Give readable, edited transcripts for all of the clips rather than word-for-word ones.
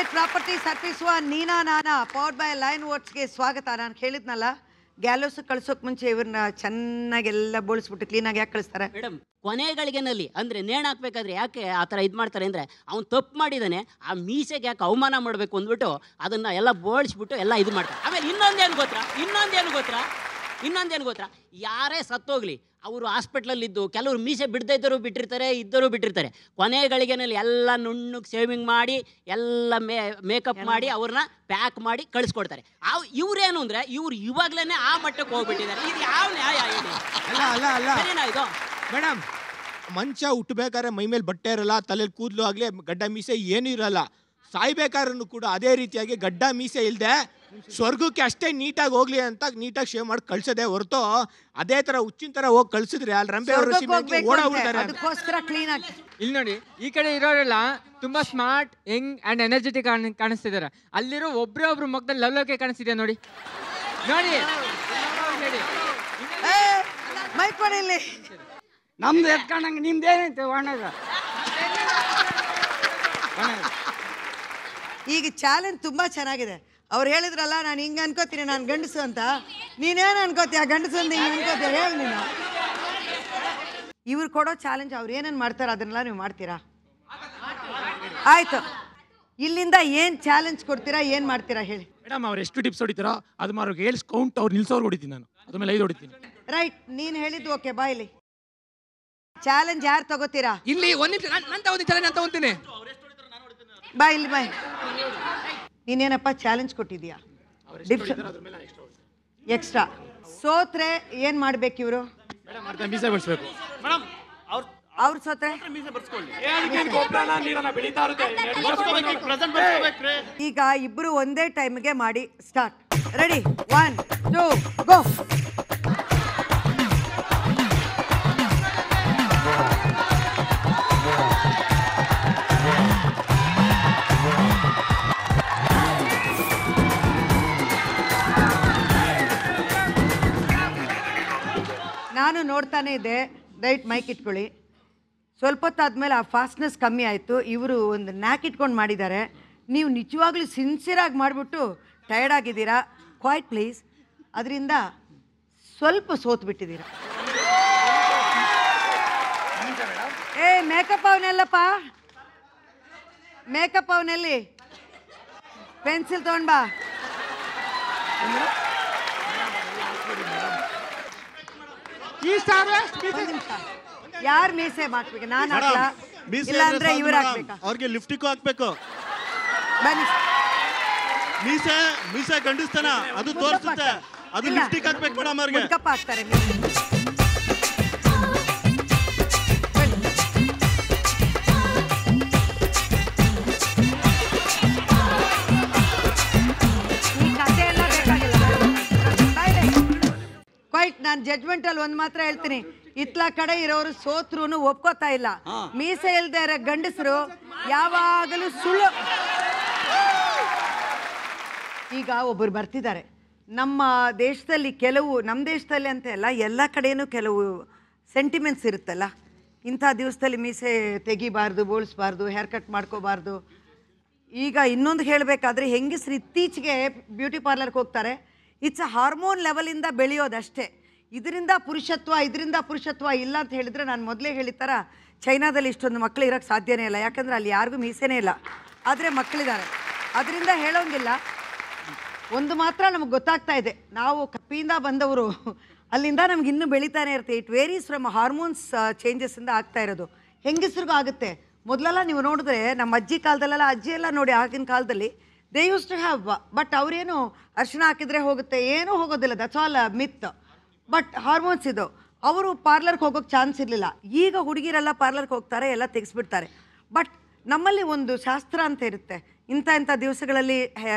State properties ಅರ್ಪಿಸುವ ನೀನಾ ನಾನಾ powered by line ವರ್ಡ್ಸ್ಗೆ ಸ್ವಾಗತ. ನಾನು ಹೇಳಿದ್ನಲ್ಲ, ಗ್ಯಾಲೋಸ್ ಕಳ್ಸೋಕೆ ಮುಂಚೆ ಇವ್ರನ್ನ ಚೆನ್ನಾಗೆಲ್ಲ ಬೋಳಿಸ್ಬಿಟ್ಟು ಕ್ಲೀನಾಗಿ ಯಾಕೆ ಕಳಿಸ್ತಾರೆ ಮೇಡಮ್? ಕೊನೆಗಳಿಗೆನಲ್ಲಿ ಅಂದರೆ ನೇಣು ಹಾಕ್ಬೇಕಾದ್ರೆ ಯಾಕೆ ಆ ಥರ ಇದು ಮಾಡ್ತಾರೆ ಅಂದರೆ, ಅವ್ನು ತಪ್ಪು ಮಾಡಿದ್ದಾನೆ, ಆ ಮೀಸೆಗೆ ಯಾಕೆ ಅವಮಾನ ಮಾಡಬೇಕು ಅಂದ್ಬಿಟ್ಟು ಅದನ್ನು ಎಲ್ಲ ಬೋಳಿಸ್ಬಿಟ್ಟು ಎಲ್ಲ ಇದು ಮಾಡ್ತಾರೆ. ಆಮೇಲೆ ಇನ್ನೊಂದೇನು ಗೊತ್ತಾ, ಯಾರೇ ಸತ್ತೋಗ್ಲಿ ಅವರು ಹಾಸ್ಪಿಟ್ಲಲ್ಲಿದ್ದು ಕೆಲವರು ಮೀಸೆ ಬಿಡದೇ ಇದ್ದರೂ ಬಿಟ್ಟಿರ್ತಾರೆ. ಕೊನೆಗಳಿಗೆನಲ್ಲಿ ಎಲ್ಲ ನುಣ್ಣಗೆ ಸೇವಿಂಗ್ ಮಾಡಿ ಎಲ್ಲ ಮೇಕಪ್ ಮಾಡಿ ಅವ್ರನ್ನ ಪ್ಯಾಕ್ ಮಾಡಿ ಕಳಿಸ್ಕೊಡ್ತಾರೆ. ಇವ್ರೇನು ಅಂದರೆ ಇವ್ರು ಇವಾಗಲೇ ಆ ಮಟ್ಟಕ್ಕೆ ಹೋಗ್ಬಿಟ್ಟಿದ್ದಾರೆ. ಇದು ಯಾವ ನ್ಯಾಯ ಇದೆ? ಸರಿನಾ ಇದು ಮೇಡಮ್? ಮಂಚ ಹುಟ್ಟಬೇಕಾದ್ರೆ ಮೈ ಮೇಲೆ ಬಟ್ಟೆ ಇರಲ್ಲ, ತಲೆಯಲ್ಲಿ ಕೂದಲು ಆಗಲಿ ಗಡ್ಡ ಮೀಸೆ ಏನೂ ಇರಲ್ಲ. ಸಾಯ್ಬೇಕಾದ್ರೂ ಕೂಡ ಅದೇ ರೀತಿಯಾಗಿ ಗಡ್ಡ ಮೀಸೆ ಇಲ್ಲದೆ ಸ್ವರ್ಗಕ್ಕೆ ಅಷ್ಟೇ ನೀಟಾಗಿ ಹೋಗ್ಲಿ ಅಂತ ನೀಟಾಗಿ ಶೇವ್ ಮಾಡಿ ಕಳ್ಸೋದೇ ಹೊರತು ಅದೇ ತರ ಹುಚ್ಚಿನ ತರ ಹೋಗಿ ಕಳ್ಸಿದ್ರೆ ಅಲ್ಲಿ ರಂಬೆ ಅವರು ಓಡಾಡ್ತಾರೆ. ಇಲ್ಲಿ ನೋಡಿ, ಈ ಕಡೆ ಇರೋರೆಲ್ಲ ತುಂಬಾ ಸ್ಮಾರ್ಟ್, ಯಂಗ್ ಅಂಡ್ ಎನರ್ಜೆಟಿಕ್ ಕಾಣಿಸ್ತಿದ್ದಾರೆ. ಅಲ್ಲಿರೋ ಒಬ್ರು ಮುಖದಲ್ಲಿ ಲವ್ಲೋಕೆ ಕಾಣಿಸ್ತಿದೆ ನೋಡಿ. ನಮ್ದು ಎತ್ಕೊಂಡಂಗೆ ನಿಮ್ದೇನೈತೆ ಒಣಗ. ಈಗ ಚಾಲೆಂಜ್ ತುಂಬಾ ಚೆನ್ನಾಗಿದೆ. ಅವ್ರು ಹೇಳಿದ್ರಲ್ಲ, ನಾನು ಹಿಂಗೆ ಅನ್ಕೋತೀನಿ ನಾನು ಗಂಡಸು ಅಂತ. ನೀನೇನು ಅನ್ಕೋತೀಯ ಗಂಡಸು ಅಂತ? ಹಿಂಗೆ ಅನ್ಕೋತೀಯ? ಹೇಳಿ ನೀನು. ಇವ್ರು ಕೊಡೋ ಚಾಲೆಂಜ್ ಅವ್ರು ಏನೇನು ಮಾಡ್ತಾರೋ ಅದನ್ನೆಲ್ಲ ನೀವು ಮಾಡ್ತೀರಾ? ಆಯ್ತು, ಇಲ್ಲಿಂದ ಏನು ಚಾಲೆಂಜ್ ಕೊಡ್ತೀರಾ, ಏನು ಮಾಡ್ತೀರಾ ಹೇಳಿ ಮೇಡಮ್? ಅವ್ರು ಎಷ್ಟು ಟಿಪ್ಸ್ ಹೊಡಿತಾರೋ ಅದು ಮಾರೋಕೆ ಹೇಳಿ ಕೌಂಟ್ ಅವ್ರು ನಿಲ್ಸೋರು ಹೊಡಿತೀನಿ ನಾನು, ಅದ್ರ ಮೇಲೆ 5 ಹೊಡಿತೀನಿ. ರೈಟ್, ನೀನು ಹೇಳಿದ್ದು ಓಕೆ. ಬಾ ಇಲ್ಲಿ ಚಾಲೆಂಜ್ ಯಾರು ತಗೋತೀರಾ? ಇಲ್ಲಿ ಒಂದು ನಿಮಿಷ ನಾನು ತಗೋತೀನಿ. ಬಾ ಇಲ್ಲಿ ಬಾ. ನೀನೇನಪ್ಪ ಚಾಲೆಂಜ್ ಕೊಟ್ಟಿದ್ಯಾ? ಎಕ್ಸ್ಟ್ರಾ. ಸೋತ್ರೆ ಏನ್ ಮಾಡ್ಬೇಕು ಇವರು? ಅವ್ರು ಸೋತ್ರೆ ಈಗ ಇಬ್ರು ಒಂದೇ ಟೈಮ್ಗೆ ಮಾಡಿ. ಸ್ಟಾರ್ಟ್. ರೆಡಿ, 1 2 ಗೋ. ನಾನು ನೋಡ್ತಾನೆ ಇದ್ದೆ. ರೈಟ್, ಮೈಕ್ ಇಟ್ಕೊಳ್ಳಿ. ಸ್ವಲ್ಪ ಹೊತ್ತಾದ್ಮೇಲೆ ಆ ಫಾಸ್ಟ್ನೆಸ್ ಕಮ್ಮಿ ಆಯಿತು. ಇವರು ಒಂದು ನ್ಯಾಕ್ ಇಟ್ಕೊಂಡು ಮಾಡಿದ್ದಾರೆ. ನೀವು ನಿಜವಾಗ್ಲೂ ಸಿನ್ಸಿಯರಾಗಿ ಮಾಡಿಬಿಟ್ಟು ಟಯರ್ಡ್ ಆಗಿದ್ದೀರಾ. Quiet please. ಅದರಿಂದ ಸ್ವಲ್ಪ ಸೋತ್ಬಿಟ್ಟಿದ್ದೀರಾ. ಮೇಕಪ್ ಅವನೆಲ್ಲಪ್ಪ, ಮೇಕಪ್ ಅವನಲ್ಲಿ ಪೆನ್ಸಿಲ್ ತೊಗೊಂಡು ಬಾ. ಯಾರು ಮೀಸೆ ಹಾಕ್ಬೇಕು? ನಾನು ಹಾಕ್ಲಾ? ಇಲ್ಲ ಅಂದ್ರೆ ಇವ್ರು ಹಾಕ್ಬೇಕಾ? ಅವ್ರಿಗೆ ಲಿಫ್ಟಿಗೂ ಹಾಕ್ಬೇಕು. ಬನ್ನಿ. ಮೀಸೆ ಗಂಡಿಸ್ತಾನ ಅದು ತೋರಿಸುತ್ತೆ. ಅದು ಲಿಫ್ಟಿಗೆ ಹಾಕ್ಬೇಕು ಮೇಡಮ್. ಅವ್ರಿಗೆ ಕಪ್ಪ ಹಾಕ್ತಾರೆ. ನಾನು ಜಡ್ಜ್ಮೆಂಟಲ್ಲಿ ಒಂದು ಮಾತ್ರ ಹೇಳ್ತೀನಿ, ಇತ್ಲ ಕಡೆ ಇರೋರು ಸೋತ್ರು ಒಪ್ಕೋತಾ ಇಲ್ಲ. ಮೀಸೆ ಇಲ್ದೇ ಇರೋ ಗಂಡಸರು ಯಾವಾಗಲೂ ಸುಳ್ಳು. ಈಗ ಒಬ್ಬರು ಬರ್ತಿದ್ದಾರೆ. ನಮ್ಮ ದೇಶದಲ್ಲಿ ನಮ್ಮ ದೇಶದಲ್ಲಿ ಅಂತ ಅಲ್ಲ, ಎಲ್ಲ ಕಡೆಯೂ ಕೆಲವು ಸೆಂಟಿಮೆಂಟ್ಸ್ ಇರುತ್ತಲ್ಲ. ಇಂಥ ದಿವಸದಲ್ಲಿ ಮೀಸೆ ತೆಗಿಬಾರ್ದು, ಬೋಳಿಸ್ಬಾರ್ದು, ಹೇರ್ ಕಟ್ ಮಾಡ್ಕೋಬಾರ್ದು. ಈಗ ಇನ್ನೊಂದು ಹೇಳಬೇಕಾದ್ರೆ, ಹೆಂಗಸರು ಇತ್ತೀಚೆಗೆ ಬ್ಯೂಟಿ ಪಾರ್ಲರ್ಗೆ ಹೋಗ್ತಾರೆ. ಇಟ್ಸ್ ಅ ಹಾರ್ಮೋನ್ ಲೆವೆಲಿಂದ ಬೆಳೆಯೋದಷ್ಟೇ. ಇದರಿಂದ ಪುರುಷತ್ವ ಇಲ್ಲ ಅಂತ ಹೇಳಿದರೆ, ನಾನು ಮೊದಲೇ ಹೇಳಿದ ಥರ ಚೈನಾದಲ್ಲಿ ಇಷ್ಟೊಂದು ಮಕ್ಕಳು ಇರೋಕ್ಕೆ ಸಾಧ್ಯನೇ ಇಲ್ಲ. ಯಾಕಂದರೆ ಅಲ್ಲಿ ಯಾರಿಗೂ ಮೀಸೆನೇ ಇಲ್ಲ, ಆದರೆ ಮಕ್ಕಳಿದ್ದಾರೆ. ಅದರಿಂದ ಹೇಳೋಂಗಿಲ್ಲ. ಒಂದು ಮಾತ್ರ ನಮಗೆ ಗೊತ್ತಾಗ್ತಾ ಇದೆ, ನಾವು ಕಪ್ಪಿಯಿಂದ ಬಂದವರು, ಅಲ್ಲಿಂದ ನಮ್ಗೆ ಇನ್ನೂ ಬೆಳೀತಾನೆ ಇರುತ್ತೆ. ಇಟ್ ವೇರೀಸ್ ಫ್ರಮ್ ಹಾರ್ಮೋನ್ಸ್ ಚೇಂಜಸ್ಸಿಂದ ಆಗ್ತಾ ಇರೋದು. ಹೆಂಗಸ್ರಿಗೂ ಆಗುತ್ತೆ. ಮೊದಲೆಲ್ಲ ನೀವು ನೋಡಿದ್ರೆ ನಮ್ಮ ಅಜ್ಜಿ ಕಾಲದಲ್ಲೆಲ್ಲ, ಅಜ್ಜಿ ಎಲ್ಲ ನೋಡಿ ಆಗಿನ ಕಾಲದಲ್ಲಿ they use to have, but ಅವರೇನು ಅರಿಶಿನ ಹಾಕಿದರೆ ಹೋಗುತ್ತೆ, ಏನೂ ಹೋಗೋದಿಲ್ಲ. That's all myth. But hormones ಇದು. ಅವರು ಪಾರ್ಲರ್ಗೆ ಹೋಗೋಕ್ಕೆ ಚಾನ್ಸ್ ಇರಲಿಲ್ಲ. ಈಗ ಹುಡುಗಿರೆಲ್ಲ ಪಾರ್ಲರ್ಗೆ ಹೋಗ್ತಾರೆ, ಎಲ್ಲ ತೆಗೆಸ್ಬಿಡ್ತಾರೆ. ಬಟ್ ನಮ್ಮಲ್ಲಿ ಒಂದು ಶಾಸ್ತ್ರ ಅಂತ ಇರುತ್ತೆ. ಇಂಥ ದಿವಸಗಳಲ್ಲಿ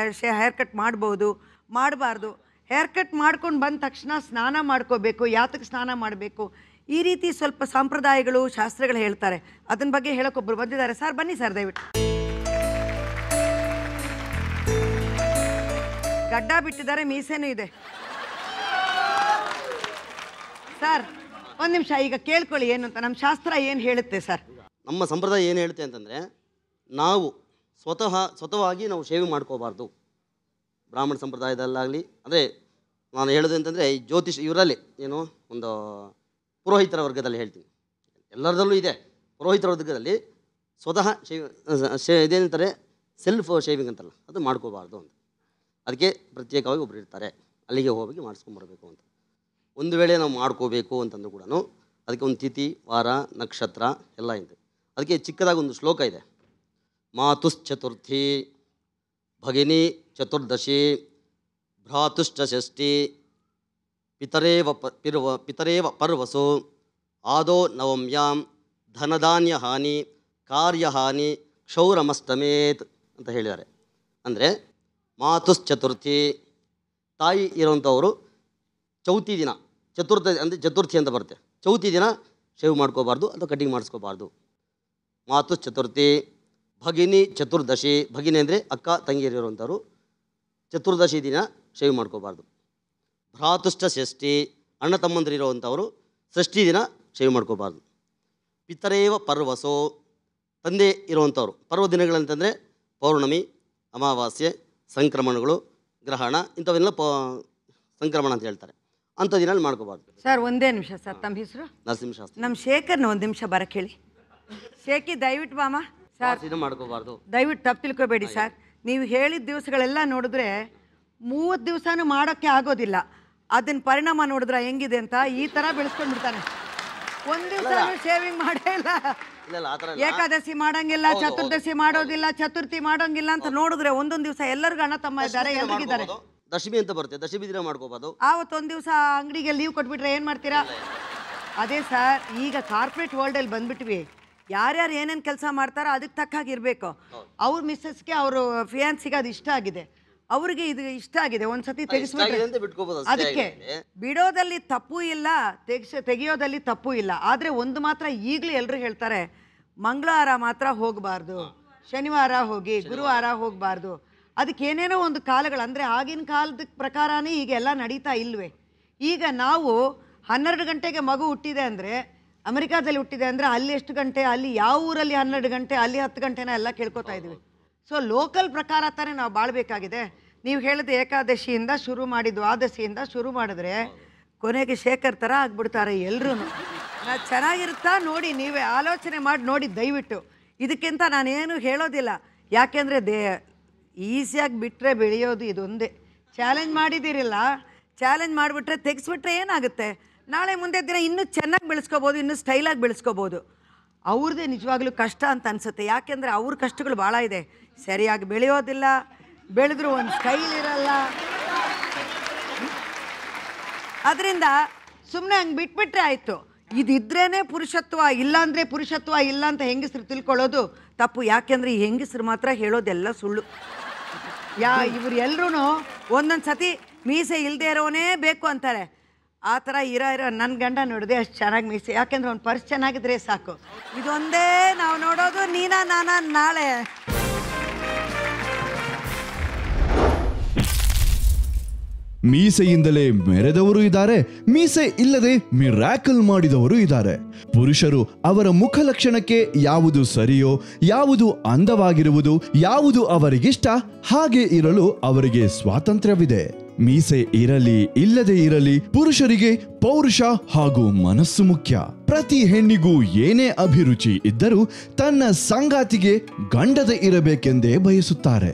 ಹೇರ್ ಕಟ್ ಮಾಡ್ಬೋದು, ಮಾಡಬಾರ್ದು. ಹೇರ್ ಕಟ್ ಮಾಡ್ಕೊಂಡು ಬಂದ ತಕ್ಷಣ ಸ್ನಾನ ಮಾಡ್ಕೋಬೇಕು. ಯಾತಕ್ಕೆ ಸ್ನಾನ ಮಾಡಬೇಕು, ಈ ರೀತಿ ಸ್ವಲ್ಪ ಸಂಪ್ರದಾಯಗಳು, ಶಾಸ್ತ್ರಗಳು ಹೇಳ್ತಾರೆ. ಅದನ್ನ ಬಗ್ಗೆ ಹೇಳೋಕ್ಕೊಬ್ರು ಬಂದಿದ್ದಾರೆ. ಸರ್ ಬನ್ನಿ ಸರ್, ದಯವಿಟ್ಟು. ಗಡ್ಡ ಬಿಟ್ಟಿದ್ದಾರೆ, ಮೀಸೆನೂ ಇದೆ. ಸರ್ ಒಂದು ನಿಮಿಷ, ಈಗ ಕೇಳ್ಕೊಳ್ಳಿ ಏನು ಅಂತ. ನಮ್ಮ ಶಾಸ್ತ್ರ ಏನು ಹೇಳುತ್ತೆ ಸರ್? ನಮ್ಮ ಸಂಪ್ರದಾಯ ಏನು ಹೇಳುತ್ತೆ ಅಂತಂದರೆ, ನಾವು ಸ್ವತಃವಾಗಿ ನಾವು ಶೇವಿಂಗ್ ಮಾಡ್ಕೋಬಾರ್ದು. ಬ್ರಾಹ್ಮಣ ಸಂಪ್ರದಾಯದಲ್ಲಾಗಲಿ, ಅಂದರೆ ನಾನು ಹೇಳೋದು ಅಂತಂದರೆ ಈ ಜ್ಯೋತಿಷ್ ಇವರಲ್ಲಿ ಏನು ಒಂದು ಪುರೋಹಿತರ ವರ್ಗದಲ್ಲಿ ಹೇಳ್ತೀನಿ, ಎಲ್ಲರದಲ್ಲೂ ಇದೆ. ಪುರೋಹಿತರ ವರ್ಗದಲ್ಲಿ ಸ್ವತಃ ಇದೇನಂತಾರೆ ಸೆಲ್ಫ್ ಶೇವಿಂಗ್ ಅಂತಲ್ಲ, ಅದು ಮಾಡ್ಕೋಬಾರ್ದು ಅಂತ. ಅದಕ್ಕೆ ಪ್ರತ್ಯೇಕವಾಗಿ ಒಬ್ಬರು ಇರ್ತಾರೆ, ಅಲ್ಲಿಗೆ ಹೋಗಿ ಮಾಡಿಸ್ಕೊಂಬರ್ಬೇಕು ಅಂತ. ಒಂದು ವೇಳೆ ನಾವು ಮಾಡ್ಕೋಬೇಕು ಅಂತಂದ್ರೂ ಕೂಡ ಅದಕ್ಕೆ ಒಂದು ತಿಥಿ, ವಾರ, ನಕ್ಷತ್ರ ಎಲ್ಲ ಇದೆ. ಅದಕ್ಕೆ ಚಿಕ್ಕದಾಗಿ ಒಂದು ಶ್ಲೋಕ ಇದೆ. ಮಾತುಶ್ಚತುರ್ಥಿ, ಭಗಿನಿ ಚತುರ್ದಶಿ, ಭ್ರಾತುಶ್ಚ ಷಷ್ಠಿ, ಪಿತರೇವ ಪರ್ವಸು, ಆದೋ ನವಮ್ಯಾಂ, ಧನಧಾನ್ಯ ಹಾನಿ, ಕಾರ್ಯಹಾನಿ, ಕ್ಷೌರಮಷ್ಟಮೇತ್ ಅಂತ ಹೇಳಿದ್ದಾರೆ. ಅಂದರೆ ಮಾತುಶ್ಚತುರ್ಥಿ, ತಾಯಿ ಇರೋವಂಥವರು ಚೌತಿ ದಿನ, ಚತುರ್ಥಿ ಅಂತ ಬರುತ್ತೆ, ಚೌತಿ ದಿನ ಶೇವ್ ಮಾಡ್ಕೋಬಾರ್ದು ಅಥವಾ ಕಟಿಂಗ್ ಮಾಡಿಸ್ಕೋಬಾರ್ದು. ಮಾತುಶ್ಚತುರ್ಥಿ, ಭಗಿನಿ ಚತುರ್ದಶಿ, ಭಗಿನಿ ಅಂದರೆ ಅಕ್ಕ ತಂಗಿಯರಿರುವಂಥವ್ರು, ಚತುರ್ದಶಿ ದಿನ ಶೇವ್ ಮಾಡ್ಕೋಬಾರ್ದು. ಭ್ರಾತುಶ್ಚ ಷಷ್ಠಿ, ಅಣ್ಣ ತಮ್ಮಂದಿರಿರುವಂಥವರು ಷಷ್ಠಿ ದಿನ ಶೇವ್ ಮಾಡ್ಕೋಬಾರ್ದು. ಪಿತರೇವ ಪರ್ವಸೋ, ತಂದೆ ಇರುವಂಥವ್ರು, ಪರ್ವ ದಿನಗಳಂತಂದರೆ ಪೌರ್ಣಮಿ, ಅಮಾವಾಸ್ಯೆ, ಸಂಕ್ರಮಣಗಳು, ಗ್ರಹಣ, ಇಂಥವೆಲ್ಲ ಸಂಕ್ರಮಣ ಅಂತ ಹೇಳ್ತಾರೆ, ಅಂಥ ದಿನ ಮಾಡ್ಕೋಬಾರ್ದು. ಸರ್ ಒಂದೇ ನಿಮಿಷ ಸರ್, ತಮ್ಮ ಹೆಸರು? ನರಸಿಂಹಶಾಸ್ತ್ರಿ. ನಮ್ಮ ಶೇಖರ್ನ ಒಂದು ನಿಮಿಷ ಬರಕ್ಕೆ ಹೇಳಿ. ಶೇಖಿ ದಯವಿಟ್ಟು ಬಾಮ ಸರ್, ಮಾಡ್ಕೋಬಾರ್ದು. ದಯವಿಟ್ಟು ತಪ್ಪು ತಿಳ್ಕೊಬೇಡಿ ಸರ್. ನೀವು ಹೇಳಿದ ದಿವಸಗಳೆಲ್ಲ ನೋಡಿದ್ರೆ 30 ದಿವಸನೂ ಮಾಡೋಕ್ಕೆ ಆಗೋದಿಲ್ಲ. ಅದನ್ನ ಪರಿಣಾಮ ನೋಡಿದ್ರೆ ಹೆಂಗಿದೆ ಅಂತ ಈ ಥರ ಬೆಳೆಸ್ಕೊಂಡ್ಬಿಡ್ತಾನೆ. ಒಂದು ದಿವಸ ಶೇವಿಂಗ್ ಮಾಡೇ ಇಲ್ಲ, ಏಕಾದಶಿ ಮಾಡಂಗಿಲ್ಲ, ಚತುರ್ದಶಿ ಮಾಡೋದಿಲ್ಲ, ಚತುರ್ಥಿ ಮಾಡೋಂಗಿಲ್ಲ ಅಂತ ನೋಡಿದ್ರೆ ಒಂದೊಂದು ದಿವಸ ಎಲ್ಲರಿಗೂ ಅಣ್ಣ ತಮ್ಮ ಇದ್ದಾರೆ, ಎಲ್ರಿಗಿದ್ದಾರೆ. ದಶಮಿ ಅಂತ ಬರುತ್ತೆ, ದಶಮಿ ದಿನ ಮಾಡ್ಕೋಬಾರ್ದು. ಆವತ್ತೊಂದು ದಿವಸ ಅಂಗಡಿಗೆ ಲೀವ್ ಕೊಟ್ಬಿಟ್ರೆ ಏನು ಮಾಡ್ತೀರಾ? ಅದೇ ಸರ್, ಈಗ ಕಾರ್ಪೊರೇಟ್ ವರ್ಲ್ಡಲ್ಲಿ ಬಂದ್ಬಿಟ್ವಿ. ಯಾರ್ಯಾರು ಏನೇನು ಕೆಲಸ ಮಾಡ್ತಾರೋ ಅದಕ್ಕೆ ತಕ್ಕಾಗಿರ್ಬೇಕು. ಅವ್ರ ಮಿಸ್ಸಸ್ಗೆ ಅವರು ಫಿಯಾನ್ಸಿಗೆ ಅದು ಇಷ್ಟ ಆಗಿದೆ, ಅವ್ರಿಗೆ ಇದು ಇಷ್ಟ ಆಗಿದೆ, ಒಂದ್ಸತಿ ತೆಗಿಸ್ಬಿಟ್ರೆ ಅದಕ್ಕೆ ಬಿಡೋದಲ್ಲಿ ತಪ್ಪು ಇಲ್ಲ, ತೆಗಿಯೋದಲ್ಲಿ ತಪ್ಪು ಇಲ್ಲ. ಆದರೆ ಒಂದು ಮಾತ್ರ ಈಗಲೂ ಎಲ್ಲರೂ ಹೇಳ್ತಾರೆ, ಮಂಗಳವಾರ ಮಾತ್ರ ಹೋಗಬಾರ್ದು, ಶನಿವಾರ ಹೋಗಿ, ಗುರುವಾರ ಹೋಗಬಾರ್ದು. ಅದಕ್ಕೆ ಏನೇನೋ ಒಂದು ಕಾಲಗಳು, ಅಂದರೆ ಆಗಿನ ಕಾಲದ ಪ್ರಕಾರನೇ ಈಗ ಎಲ್ಲ ನಡೀತಾ ಇಲ್ವೇ. ಈಗ ನಾವು 12 ಗಂಟೆಗೆ ಮಗು ಹುಟ್ಟಿದೆ ಅಂದರೆ, ಅಮೆರಿಕಾದಲ್ಲಿ ಹುಟ್ಟಿದೆ ಅಂದರೆ ಅಲ್ಲಿ ಎಷ್ಟು ಗಂಟೆ, ಅಲ್ಲಿ ಯಾವ ಊರಲ್ಲಿ 12 ಗಂಟೆ, ಅಲ್ಲಿ 10 ಗಂಟೆನ ಎಲ್ಲ ಕೇಳ್ಕೊತಾ ಇದ್ವಿ. ಸೊ ಲೋಕಲ್ ಪ್ರಕಾರ ತಾನೇ ನಾವು ಬಾಳ್ಬೇಕಾಗಿದೆ. ನೀವು ಹೇಳಿದ ಏಕಾದಶಿಯಿಂದ ಶುರು ಮಾಡಿ ದ್ವಾದಶಿಯಿಂದ ಶುರು ಮಾಡಿದ್ರೆ ಕೊನೆಗೆ ಶೇಖರ್ ಥರ ಆಗ್ಬಿಡ್ತಾರೆ ಎಲ್ಲರೂ. ಚೆನ್ನಾಗಿರುತ್ತಾ ನೋಡಿ, ನೀವೇ ಆಲೋಚನೆ ಮಾಡಿ ನೋಡಿ ದಯವಿಟ್ಟು. ಇದಕ್ಕಿಂತ ನಾನೇನು ಹೇಳೋದಿಲ್ಲ, ಯಾಕೆಂದರೆ ಈಸಿಯಾಗಿ ಬಿಟ್ಟರೆ ಬೆಳೆಯೋದು ಇದೊಂದೇ. ಚಾಲೆಂಜ್ ಮಾಡಿದ್ದೀರಿಲ್ಲ, ಚಾಲೆಂಜ್ ಮಾಡಿಬಿಟ್ರೆ ತೆಗೆಸ್ಬಿಟ್ರೆ ಏನಾಗುತ್ತೆ, ನಾಳೆ ಮುಂದೆ ದಿನ ಇನ್ನೂ ಚೆನ್ನಾಗಿ ಬೆಳೆಸ್ಕೋಬೋದು, ಇನ್ನೂ ಸ್ಟೈಲಾಗಿ ಬೆಳೆಸ್ಕೋಬೋದು. ಅವ್ರದ್ದೇ ನಿಜವಾಗ್ಲೂ ಕಷ್ಟ ಅಂತ ಅನಿಸುತ್ತೆ, ಯಾಕೆಂದರೆ ಅವ್ರ ಕಷ್ಟಗಳು ಭಾಳ ಇದೆ. ಸರಿಯಾಗಿ ಬೆಳೆಯೋದಿಲ್ಲ, ಬೆಳೆದ್ರೂ ಒಂದು ಸ್ಟೈಲ್ ಇರಲ್ಲ. ಅದರಿಂದ ಸುಮ್ಮನೆ ಹಂಗೆ ಬಿಟ್ಬಿಟ್ರೆ ಆಯಿತು. ಇದಿದ್ರೇ ಪುರುಷತ್ವ, ಇಲ್ಲಾಂದರೆ ಪುರುಷತ್ವ ಇಲ್ಲ ಅಂತ ಹೆಂಗಸರು ತಿಳ್ಕೊಳ್ಳೋದು ತಪ್ಪು. ಯಾಕೆಂದರೆ ಈ ಹೆಂಗಸರು ಮಾತ್ರ ಹೇಳೋದೆಲ್ಲ ಸುಳ್ಳು. ಇವ್ರು ಎಲ್ಲರೂ ಒಂದೊಂದು ಸತಿ ಮೀಸೆ ಇಲ್ಲದೆ ಇರೋನೇ ಬೇಕು ಅಂತಾರೆ. ಆ ಥರ ಇರೋ ನನ್ನ ಗಂಡ ನೋಡಿದೆ ಅಷ್ಟು ಚೆನ್ನಾಗಿ ಮೀಸೆ, ಯಾಕೆಂದ್ರೆ ಒಂದು ಪರ್ಸ್ ಚೆನ್ನಾಗಿದ್ರೆ ಸಾಕು. ಇದೊಂದೇ ನಾವು ನೋಡೋದು, ನೀನಾ ನಾನಾ ನಾಳೆ. ಮೀಸೆಯಿಂದಲೇ ಮೆರೆದವರು ಇದ್ದಾರೆ, ಮೀಸೆ ಇಲ್ಲದೆ ಮಿರಾಕಲ್ ಮಾಡಿದವರು ಇದ್ದಾರೆ. ಪುರುಷರು ಅವರ ಮುಖ ಲಕ್ಷಣಕ್ಕೆ ಯಾವುದು ಸರಿಯೋ, ಯಾವುದು ಅಂದವಾಗಿರುವುದು, ಯಾವುದು ಅವರಿಗಿಷ್ಟ, ಹಾಗೆ ಇರಲು ಅವರಿಗೆ ಸ್ವಾತಂತ್ರ್ಯವಿದೆ. ಮೀಸೆ ಇರಲಿ ಇಲ್ಲದೆ ಇರಲಿ, ಪುರುಷರಿಗೆ ಪೌರುಷ ಹಾಗೂ ಮನಸ್ಸು ಮುಖ್ಯ. ಪ್ರತಿ ಹೆಣ್ಣಿಗೂ ಏನೇ ಅಭಿರುಚಿ ಇದ್ದರೂ ತನ್ನ ಸಂಗಾತಿಗೆ ಗಂಡದ ಇರಬೇಕೆಂದೇ ಬಯಸುತ್ತಾರೆ.